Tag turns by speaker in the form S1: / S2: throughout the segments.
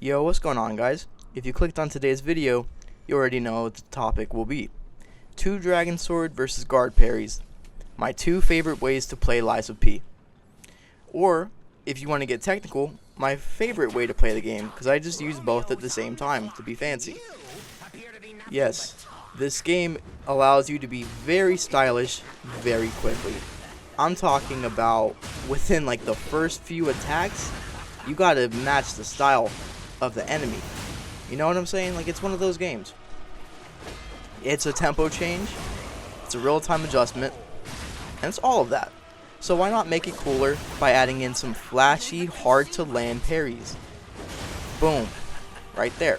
S1: Yo, what's going on, guys? If you clicked on today's video, you already know what the topic will be. 2 Dragon Sword versus Guard Parries. My 2 favorite ways to play Lies of P. Or, if you want to get technical, my favorite way to play the game, because I just use both at the same time to be fancy. Yes, this game allows you to be very stylish very quickly. I'm talking about within like the first few attacks, you gotta match the style of the enemy. You know what I'm saying? Like, it's one of those games. It's a tempo change, it's a real-time adjustment, and it's all of that. So why not make it cooler by adding in some flashy, hard-to-land parries? Boom. Right there.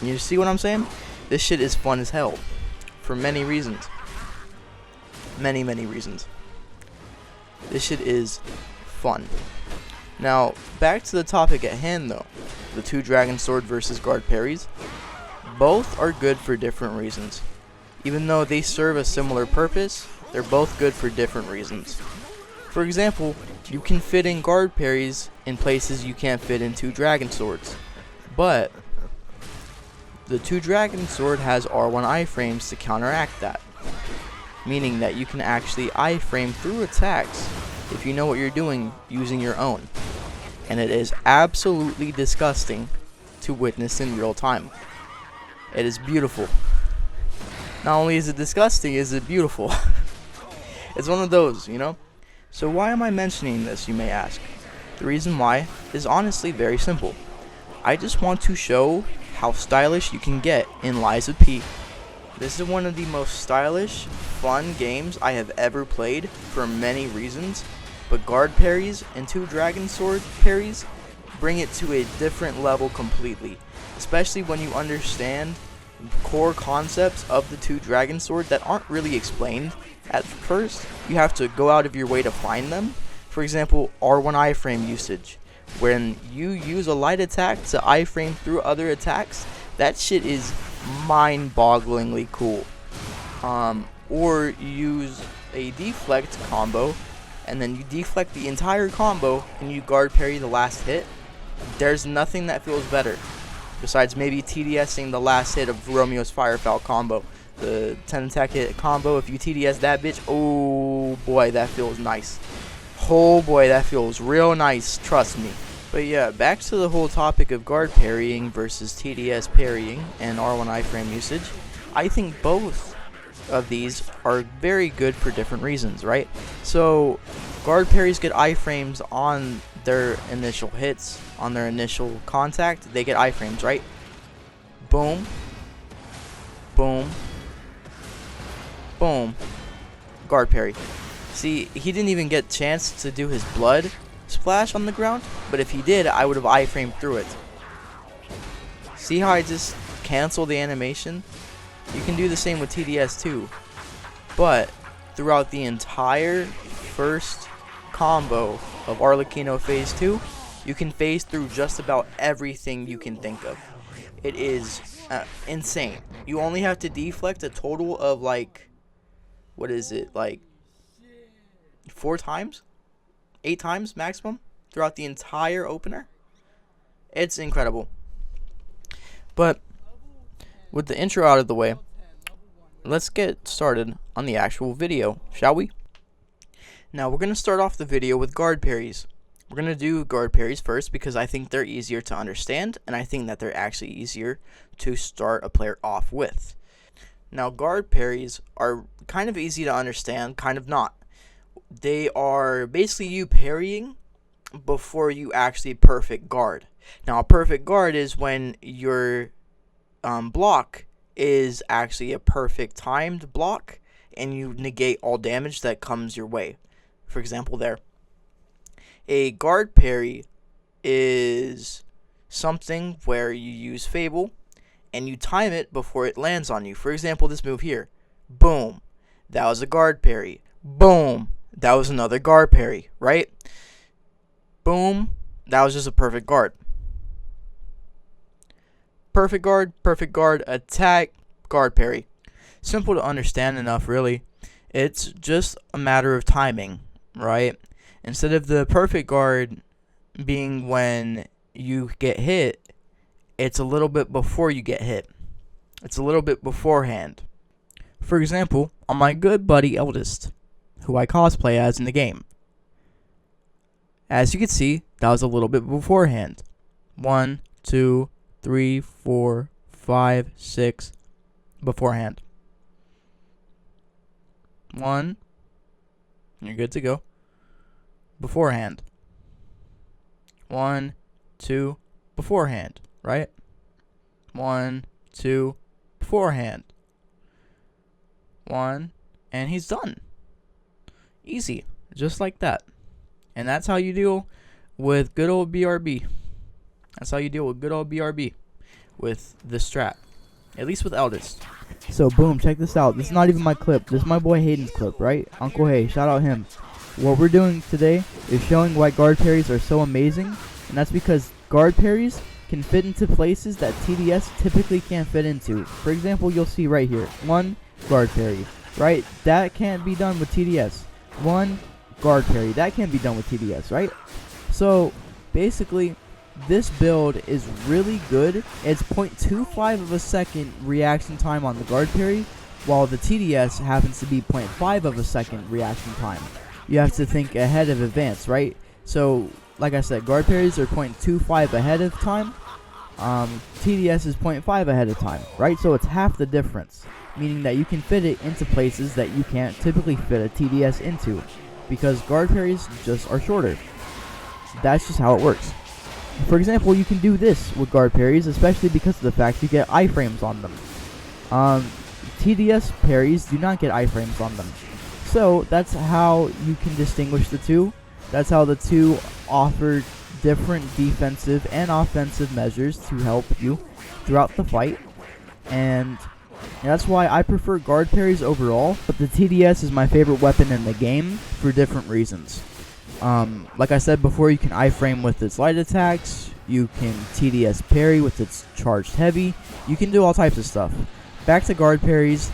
S1: You see what I'm saying? This shit is fun as hell. For many reasons. Many reasons. This shit is fun. Now, back to the topic at hand though. The 2 Dragon Sword versus Guard Parries. Both are good for different reasons. Even though they serve a similar purpose, they're both good for different reasons. For example, you can fit in Guard Parries in places you can't fit in 2 Dragon Swords. But the 2 Dragon Sword has R1 iframes to counteract that. Meaning that you can actually iframe through attacks if you know what you're doing using your own. And it is absolutely disgusting to witness in real time. It is beautiful. Not only is it disgusting, is it beautiful. It's one of those, you know? So why am I mentioning this, you may ask? The reason why is honestly very simple. I just want to show how stylish you can get in Lies of P. This is one of the most stylish, fun games I have ever played for many reasons, but Guard Parries and 2 Dragon Sword parries bring it to a different level completely, especially when you understand core concepts of the 2 Dragon Sword that aren't really explained at first. You have to go out of your way to find them. For example, R1 iframe usage. When you use a light attack to iframe through other attacks, that shit is mind-bogglingly cool. Or you use a deflect combo, and then you deflect the entire combo, and you guard parry the last hit. There's nothing that feels better, besides maybe TDSing the last hit of Romeo's Firefowl combo. The 10 attack hit combo, if you TDS that bitch, oh boy, that feels nice. Oh boy, that feels real nice, trust me. But yeah, back to the whole topic of guard parrying versus TDS parrying and R1 iframe usage. I think both of these are very good for different reasons, right? So, guard parries get iframes on their initial hits, on their initial contact, they get iframes, right? Boom. Boom. Boom. Guard parry. See, he didn't even get a chance to do his blood splash on the ground, but if he did, I would have iframed through it. See how I just cancel the animation? You can do the same with TDS too, but throughout the entire first combo of Arlecchino Phase 2, you can phase through just about everything you can think of. It is insane. You only have to deflect a total of like, what is it, like 4 times? 8 times maximum throughout the entire opener. It's incredible. But with the intro out of the way, let's get started on the actual video, shall we? Now we're going to start off the video with guard parries. We're going to do guard parries first because I think they're easier to understand, and I think that they're actually easier to start a player off with. Now guard parries are kind of easy to understand, kind of not. They are basically you parrying before you actually perfect guard. Now a perfect guard is when your block is actually a perfect timed block and you negate all damage that comes your way. For example there. A guard parry is something where you use Fable and you time it before it lands on you. For example, this move here. Boom. That was a guard parry. Boom. That was another guard parry, right? Boom. That was just a perfect guard. Perfect guard, attack, guard parry. Simple to understand enough, really. It's just a matter of timing, right? Instead of the perfect guard being when you get hit it's a little bit before you get hit. It's a little bit beforehand. For example, on my good buddy Eldest, who I cosplay as in the game. As you can see, that was a little bit beforehand. 1, 2, 3, 4, 5, 6 beforehand. 1. You're good to go. Beforehand. 1, 2, beforehand, right? 1, 2, beforehand. 1, and he's done. Easy, just like that. And that's how you deal with good old BRB. That's how you deal with good old BRB with the strat. At least with Eldest. So boom, check this out. This is not even my clip. This is my boy Hayden's clip, right? Uncle Hay, shout out him. What we're doing today is showing why guard parries are so amazing. And that's because guard parries can fit into places that TDS typically can't fit into. For example, you'll see right here. 1 guard parry, right? That can't be done with TDS. 1 guard parry. That can't be done with TDS, right? So basically, this build is really good. It's 0.25 of a second reaction time on the guard parry, while the TDS happens to be 0.5 of a second reaction time. You have to think ahead of advance, right? So, like I said, guard parries are 0.25 ahead of time. TDS is 0.5 ahead of time, right? So it's half the difference, meaning that you can fit it into places that you can't typically fit a TDS into, because guard parries just are shorter. That's just how it works. For example, you can do this with guard parries, especially because of the fact you get iframes on them. TDS parries do not get iframes on them. So that's how you can distinguish the two. That's how the two offer different defensive and offensive measures to help you throughout the fight. And that's why I prefer guard parries overall, but the TDS is my favorite weapon in the game for different reasons. Like I said before, you can iframe with its light attacks, you can TDS parry with its charged heavy, you can do all types of stuff. Back to guard parries,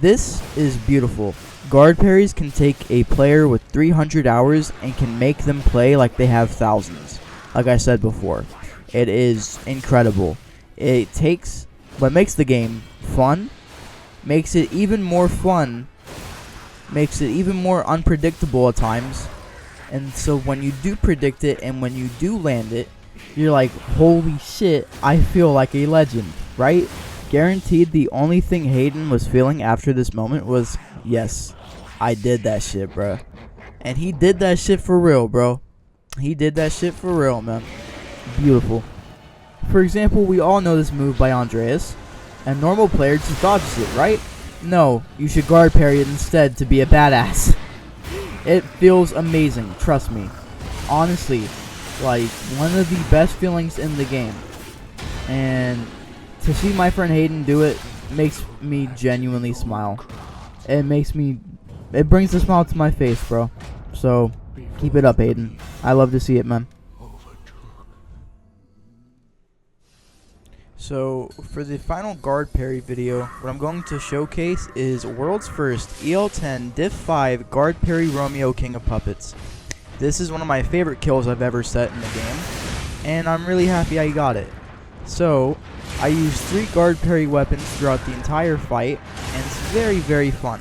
S1: this is beautiful. Guard parries can take a player with 300 hours and can make them play like they have thousands. Like I said before, it is incredible. It takes what makes the game fun, makes it even more fun, makes it even more unpredictable at times. And so when you do predict it and when you do land it, you're like, holy shit, I feel like a legend, right? Guaranteed the only thing Hayden was feeling after this moment was, yes, I did that shit, bro. And he did that shit for real, bro. He did that shit for real, man. Beautiful. For example, we all know this move by Andreas. A normal player just dodges it, right? No, you should guard parry it instead to be a badass. It feels amazing, trust me. Honestly, like, one of the best feelings in the game. And to see my friend Hayden do it makes me genuinely smile. It brings a smile to my face, bro. So, keep it up, Hayden. I love to see it, man. So, for the final guard parry video, what I'm going to showcase is world's first EL10 Diff 5 guard parry Romeo King of Puppets. This is one of my favorite kills I've ever set in the game, and I'm really happy I got it. So, I used 3 guard parry weapons throughout the entire fight, and it's very, very fun.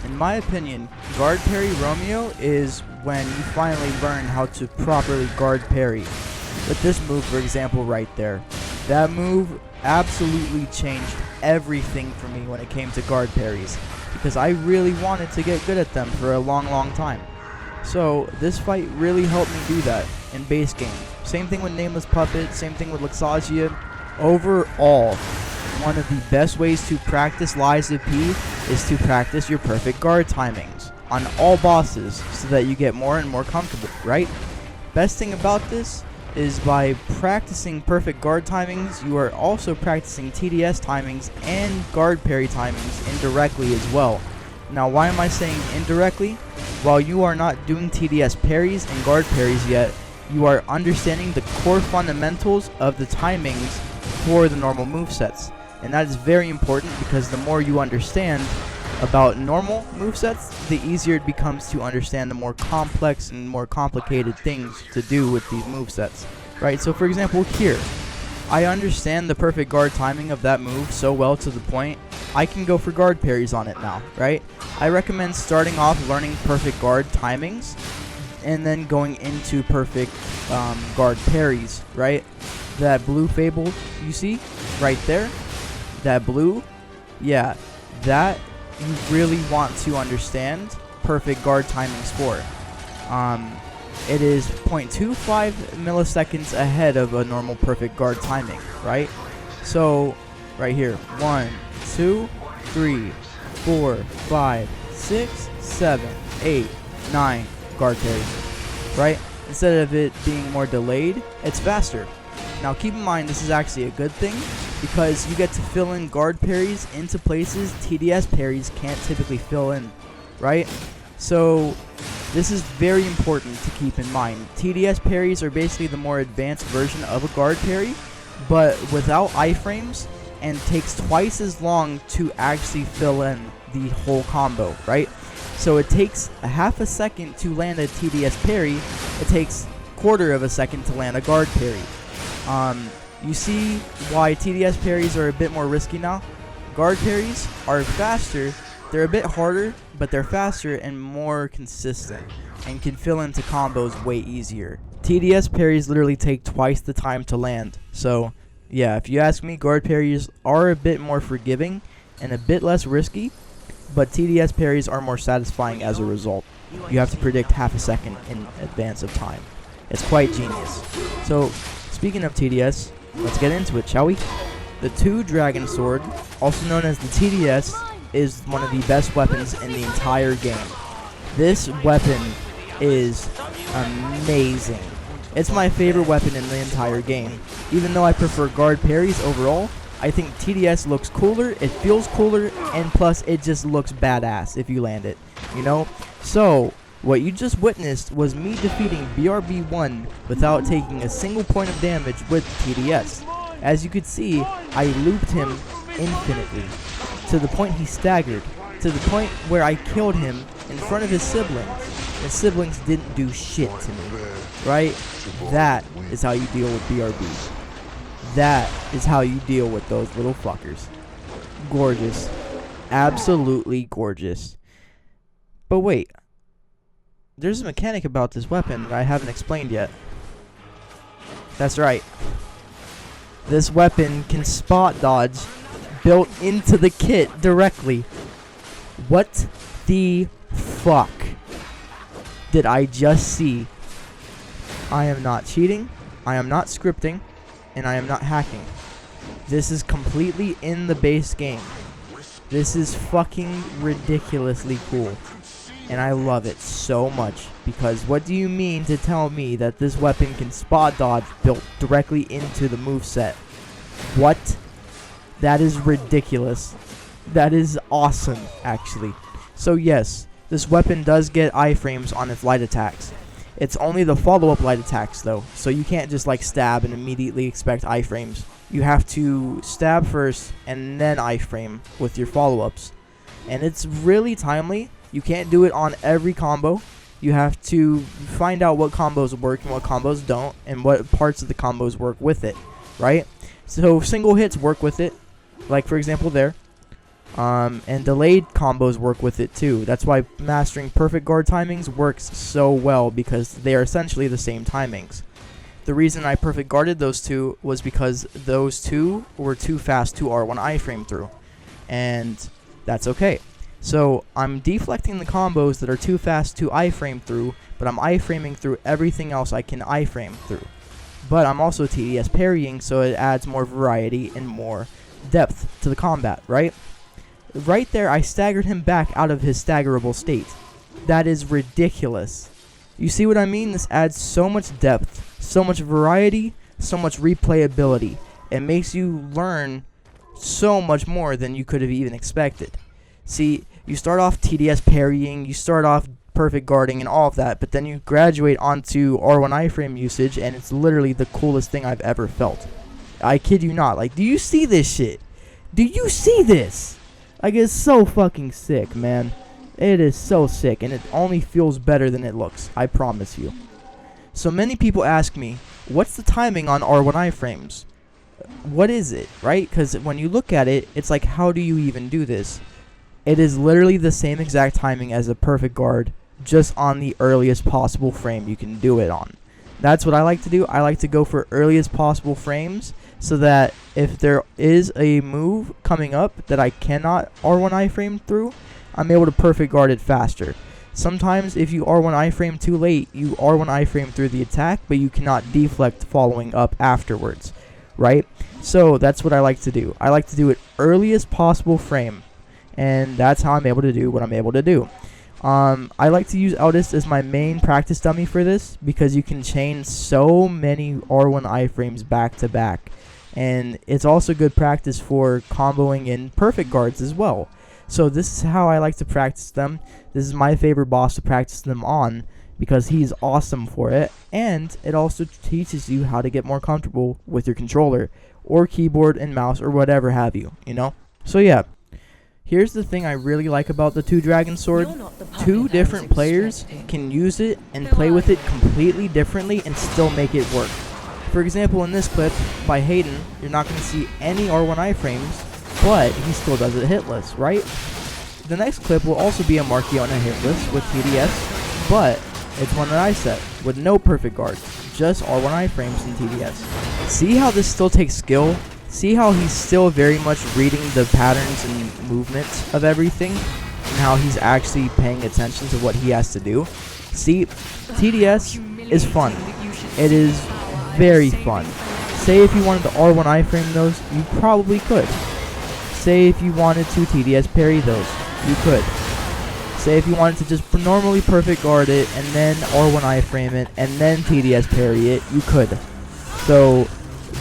S1: In my opinion, guard parry Romeo is when you finally learn how to properly guard parry. With this move, for example, right there. That move absolutely changed everything for me when it came to guard parries, because I really wanted to get good at them for a long, long time. So this fight really helped me do that in base game. Same thing with Nameless Puppet, same thing with Luxagia. Overall, one of the best ways to practice Lies of P is to practice your perfect guard timings on all bosses so that you get more and more comfortable, right? Best thing about this is by practicing perfect guard timings, you are also practicing TDS timings and guard parry timings indirectly as well. Now, why am I saying indirectly? While you are not doing TDS parries and guard parries yet, you are understanding the core fundamentals of the timings for the normal movesets. And that is very important, because the more you understand about normal movesets, the easier it becomes to understand the more complex and more complicated things to do with these movesets. Right, so for example here, I understand the perfect guard timing of that move so well to the point I can go for guard parries on it now, right? I recommend starting off learning perfect guard timings and then going into perfect guard parries, right? That blue fable you see right there, that blue, yeah, that you really want to understand perfect guard timings for. It is 0.25 milliseconds ahead of a normal perfect guard timing, right? So, right here, 1, 2, 3, 4, 5, 6, 7, 8, 9 guard parries, right? Instead of it being more delayed, it's faster. Now keep in mind this is actually a good thing because you get to fill in guard parries into places TDS parries can't typically fill in, right? So this is very important to keep in mind. TDS parries are basically the more advanced version of a guard parry, but without iframes and takes twice as long to actually fill in the whole combo, right? So it takes a half a second to land a TDS parry, it takes quarter of a second to land a guard parry. You see why TDS parries are a bit more risky now? Guard parries are faster, they're a bit harder, but they're faster and more consistent and can fill into combos way easier. TDS parries literally take twice the time to land. So yeah, if you ask me, guard parries are a bit more forgiving and a bit less risky, but TDS parries are more satisfying as a result. You have to predict half a second in advance of time. It's quite genius. So speaking of TDS, let's get into it, shall we? The 2 Dragon Sword, also known as the TDS, is one of the best weapons in the entire game. This weapon is amazing. It's my favorite weapon in the entire game. Even though I prefer guard parries overall, I think TDS looks cooler, it feels cooler, and plus it just looks badass if you land it, you know? So, what you just witnessed was me defeating BRB1 without taking a single point of damage with TDS. As you could see, I looped him infinitely, to the point he staggered, to the point where I killed him in front of his siblings. His siblings didn't do shit to me, right? That is how you deal with BRB. That is how you deal with those little fuckers. Gorgeous. Absolutely gorgeous. But wait. There's a mechanic about this weapon that I haven't explained yet. That's right. This weapon can spot dodge built into the kit directly. What the fuck did I just see? I am not cheating, I am not scripting, and I am not hacking. This is completely in the base game. This is fucking ridiculously cool. And I love it so much, because what do you mean to tell me that this weapon can spot dodge built directly into the moveset? What? That is ridiculous. That is awesome, actually. So yes, this weapon does get iframes on its light attacks. It's only the follow-up light attacks though, so you can't just like stab and immediately expect iframes. You have to stab first and then iframe with your follow-ups. And it's really timely. You can't do it on every combo. You have to find out what combos work and what combos don't, and what parts of the combos work with it, right? So single hits work with it, like for example there. And delayed combos work with it too. That's why mastering perfect guard timings works so well, because they are essentially the same timings. The reason I perfect guarded those two was because those two were too fast to R1 iframe through. And that's okay. So I'm deflecting the combos that are too fast to iframe through, but I'm iframing through everything else I can iframe through. But I'm also TDS parrying, so it adds more variety and more depth to the combat, right? Right there, I staggered him back out of his staggerable state. That is ridiculous. You see what I mean? This adds so much depth, so much variety, so much replayability. It makes you learn so much more than you could have even expected. See, you start off TDS parrying, you start off perfect guarding and all of that, but then you graduate onto R1 iframe usage, and it's literally the coolest thing I've ever felt. I kid you not. Like, do you see this shit? Do you see this? Like, it's so fucking sick, man. It is so sick, and it only feels better than it looks. I promise you. So many people ask me, what's the timing on R1 iframes? what is it, right? Because when you look at it, it's like, how do you even do this? It is literally the same exact timing as a perfect guard, just on the earliest possible frame you can do it on. That's what I like to do. I like to go for earliest possible frames, so that if there is a move coming up that I cannot R1 iframe through, I'm able to perfect guard it faster. Sometimes if you R1 iframe too late, you R1 iframe through the attack, but you cannot deflect following up afterwards, right? So that's what I like to do. I like to do it earliest possible frame, and that's how I'm able to do what I'm able to do. I like to use Eldest as my main practice dummy for this, because you can chain so many R1 iframes back to back, and it's also good practice for comboing in perfect guards as well. So this is how I like to practice them. This is my favorite boss to practice them on, because he's awesome for it, and it also teaches you how to get more comfortable with your controller or keyboard and mouse or whatever have you, you know? So yeah, here's the thing I really like about the 2 Dragon Sword. 2 different players can use it and play with it completely differently and still make it work. For example, in this clip by Hayden, you're not going to see any R1 iframes, but he still does it hitless, right? The next clip will also be a Markiona hitless with TDS, but it's one that I set with no perfect guards, just R1 iframes and TDS. See how this still takes skill? See how he's still very much reading the patterns and movements of everything, and how he's actually paying attention to what he has to do? See, TDS is fun. It is very fun. Say if you wanted to R1 iframe those, you probably could. Say if you wanted to TDS parry those, you could. Say if you wanted to just normally perfect guard it and then R1 iframe it and then TDS parry it, you could. So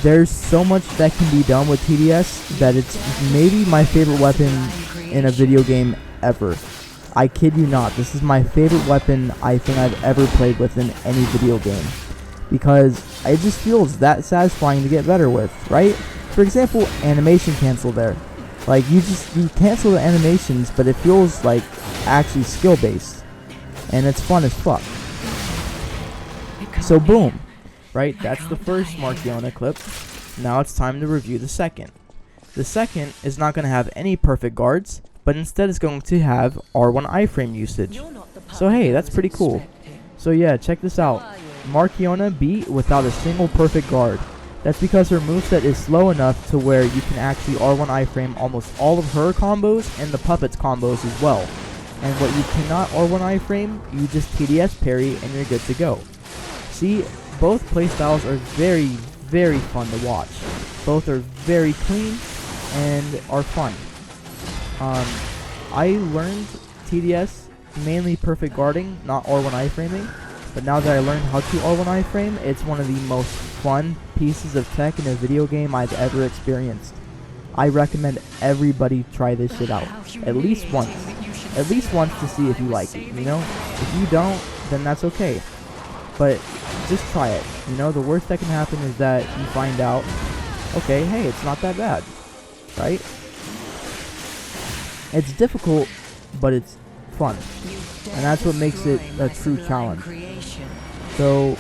S1: there's so much that can be done with TDS that it's maybe my favorite weapon in a video game ever. I kid you not, this is my favorite weapon I think I've ever played with in any video game, because it just feels that satisfying to get better with, right? For example, animation cancel there. Like, you cancel the animations, but it feels like actually skill based, and it's fun as fuck. So boom, right? That's the first Markiona clip. Now it's time to review the second. The second is not going to have any perfect guards, but instead it's going to have R1 iframe usage. So hey, that's pretty cool. So yeah, check this out. Markiona beat without a single perfect guard. That's because her moveset is slow enough to where you can actually R1 iframe almost all of her combos and the puppets combos as well. And what you cannot R1 iframe, you just TDS parry and you're good to go. See, both playstyles are very, very fun to watch. Both are very clean and are fun. I learned TDS mainly perfect guarding, not R1 iframing. But now that I learned how to R1 iframe, it's one of the most fun pieces of tech in a video game I've ever experienced. I recommend everybody try this shit out. At least once. At least once to see if you like it, you know? If you don't, then that's okay. But just try it. You know, the worst that can happen is that you find out, okay, hey, it's not that bad. Right? It's difficult, but it's fun. And that's what makes it a true challenge. So,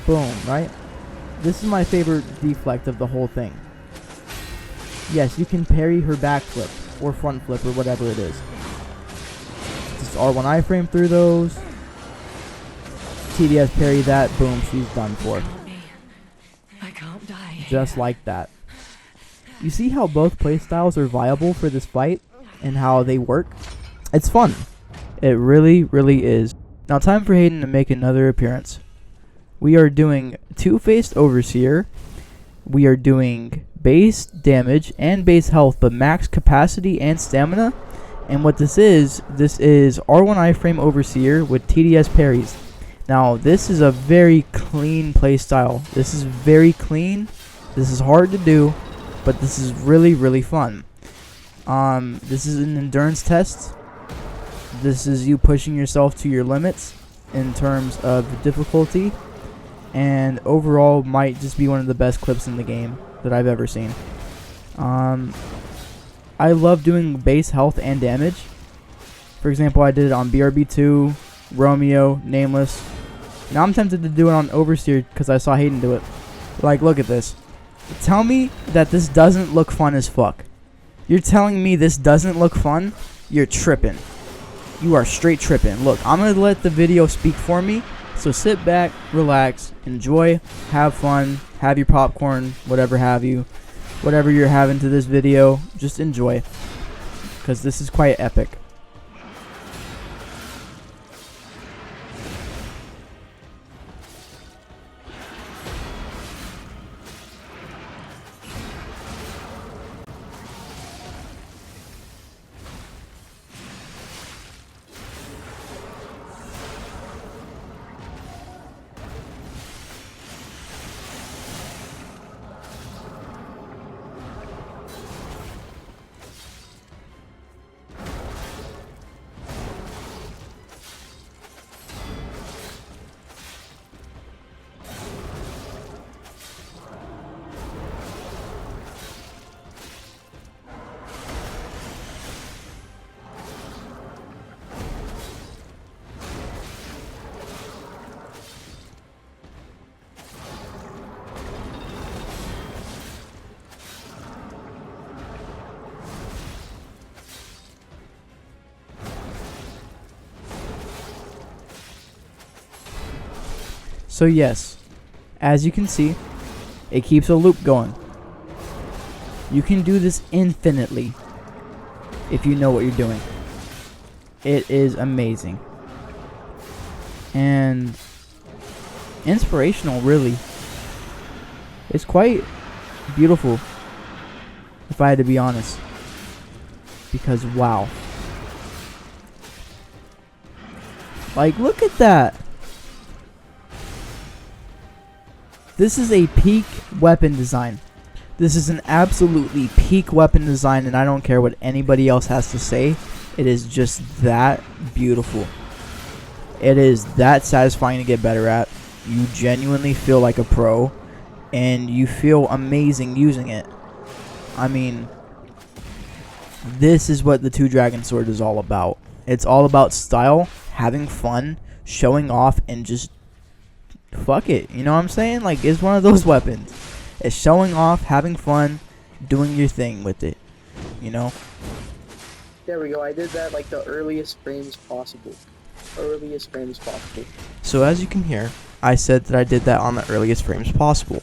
S1: boom, right? This is my favorite deflect of the whole thing. Yes, you can parry her backflip, or front flip, or whatever it is. Just R1 iframe through those. TDS parry that, boom, she's done for. Just like that. You see how both playstyles are viable for this fight, and how they work? It's fun. It really, really is. Now time for Hayden to make another appearance. We are doing Two-Faced Overseer. We are doing base damage and base health, but max capacity and stamina. And what this is R1 iframe Overseer with TDS parries. Now this is a very clean playstyle. This is very clean. This is hard to do, but this is really, really fun. This is an endurance test. This is you pushing yourself to your limits in terms of difficulty, and overall might just be one of the best clips in the game that I've ever seen. I love doing base health and damage. For example, I did it on BRB2, Romeo, Nameless. Now I'm tempted to do it on Overseer because I saw Hayden do it. Like, look at this.
S2: Tell me that this doesn't look fun as fuck. You're telling me this doesn't look fun? You're tripping. You are straight tripping. Look, I'm going to let the video speak for me. So sit back, relax, enjoy, have fun, have your popcorn, whatever have you. Whatever you're having to this video, just enjoy. Because this is quite epic. So yes, as you can see, it keeps a loop going. You can do this infinitely if you know what you're doing. It is amazing. And inspirational, really. It's quite beautiful, if I had to be honest. Because wow. Like, look at that. This is a peak weapon design. This is an absolutely peak weapon design, and I don't care what anybody else has to say. It is just that beautiful. It is that satisfying to get better at. You genuinely feel like a pro, and you feel amazing using it. I mean, this is what the Two Dragon Sword is all about. It's all about style, having fun, showing off, and just fuck it, you know what I'm saying? Like, it's one of those weapons. It's showing off, having fun, doing your thing with it, you know?
S3: There we go, I did that like the earliest frames possible.
S1: So as you can hear, I said that I did that on the earliest frames possible.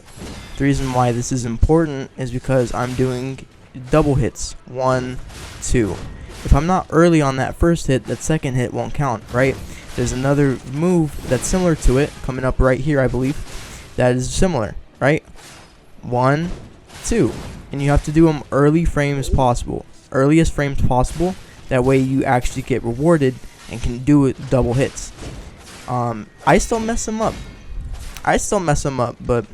S1: The reason why this is important is because I'm doing double hits, 1, 2. If I'm not early on that first hit, that second hit won't count, right? There's another move that's similar to it, coming up right here, I believe, that is similar, right? 1, 2. And you have to do them early frames possible. Earliest frames possible. That way you actually get rewarded and can do it double hits. I still mess them up. But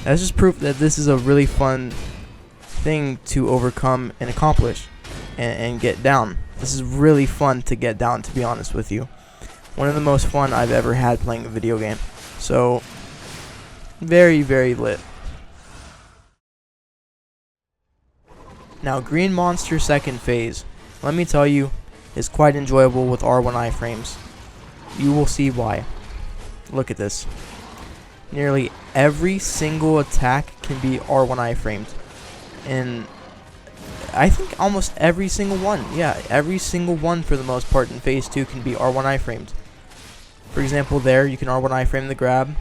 S1: that's just proof that this is a really fun thing to overcome and accomplish and get down. This is really fun to get down, to be honest with you. One of the most fun I've ever had playing a video game. So, very, very lit. Now, Green Monster second phase, let me tell you, is quite enjoyable with R1 iframes. You will see why. Look at this. Nearly every single attack can be R1 iframed. And I think almost every single one. Yeah, every single one for the most part in phase 2 can be R1 iframed. For example, there you can R1 iframe the grab.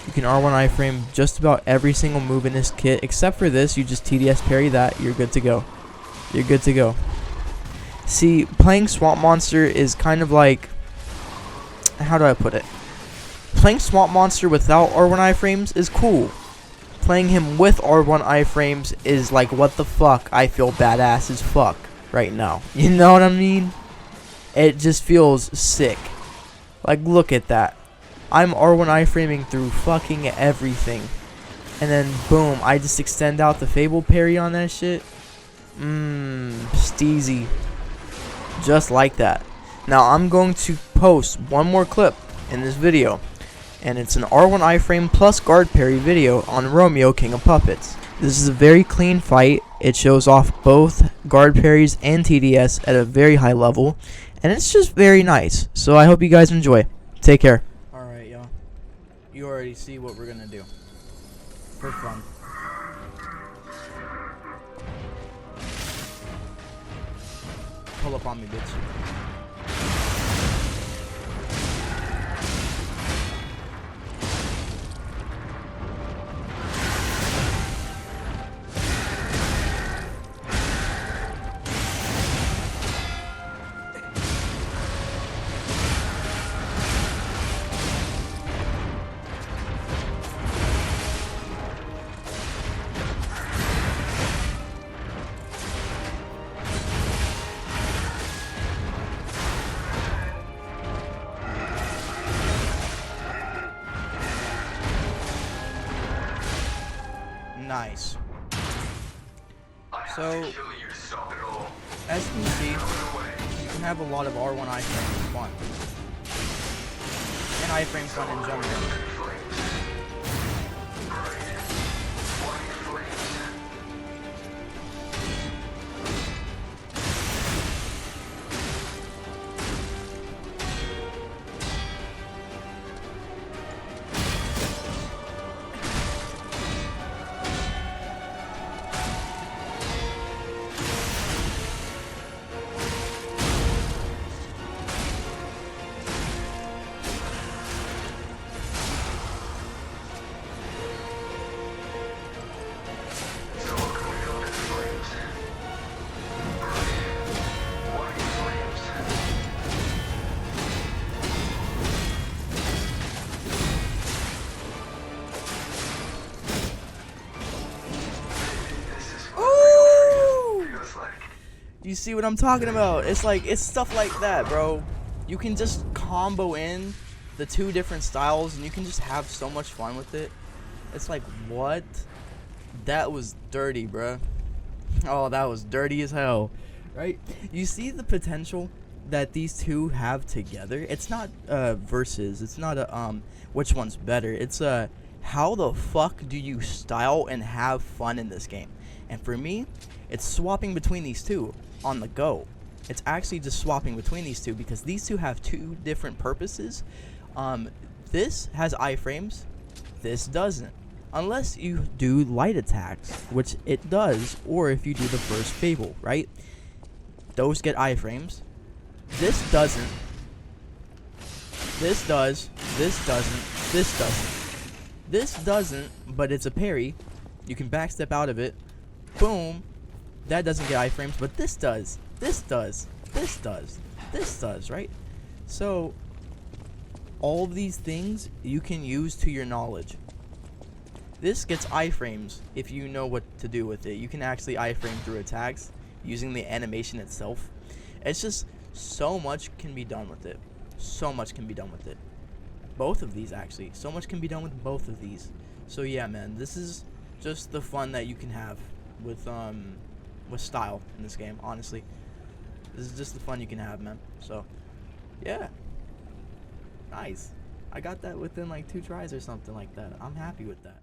S1: You can R1 iframe just about every single move in this kit, except for this. You just TDS parry that, you're good to go. You're good to go. See, playing Swamp Monster is kind of like, how do I put it? Playing Swamp Monster without R1 iframes is cool. Playing him with R1 iframes is like, what the fuck? I feel badass as fuck right now. You know what I mean? It just feels sick. Like, look at that. I'm R1 iframing through fucking everything. And then, boom, I just extend out the Fable parry on that shit. Steezy. Just like that. Now, I'm going to post one more clip in this video. And it's an R1 iframe plus guard parry video on Romeo, King of Puppets. This is a very clean fight. It shows off both guard parries and TDS at a very high level. And it's just very nice. So I hope you guys enjoy. Take care. Alright, y'all. you already see what we're gonna do. For fun. Pull up on me, bitch. Nice. So, as you can see, you can have a lot of R1 iframe fun. And iframe fun in general. You see what I'm talking about? It's like, it's stuff like that, bro. You can just combo in the two different styles and you can just have so much fun with it. It's like, what? That was dirty, bruh. Oh, that was dirty as hell. Right? You see the potential that these two have together? It's not versus. It's not a which one's better. It's how the fuck do you style and have fun in this game? And for me, it's swapping between these two on the go. It's actually just swapping between these two because these two have two different purposes. This has iframes, this doesn't. Unless you do light attacks, which it does, or if you do the first Fable, right? Those get iframes. This doesn't. This does. This doesn't. This doesn't. This doesn't, but it's a parry. You can backstep out of it. Boom. That doesn't get iframes, but this does. This does. This does. This does, right? So, all of these things you can use to your knowledge. This gets iframes if you know what to do with it. You can actually iframe through attacks using the animation itself. It's just so much can be done with it. So much can be done with it. Both of these, actually. So much can be done with both of these. So yeah, man, this is just the fun that you can have with style in this game, honestly. This is just the fun you can have, man. So, yeah. Nice. I got that within like 2 tries or something like that. I'm happy with that.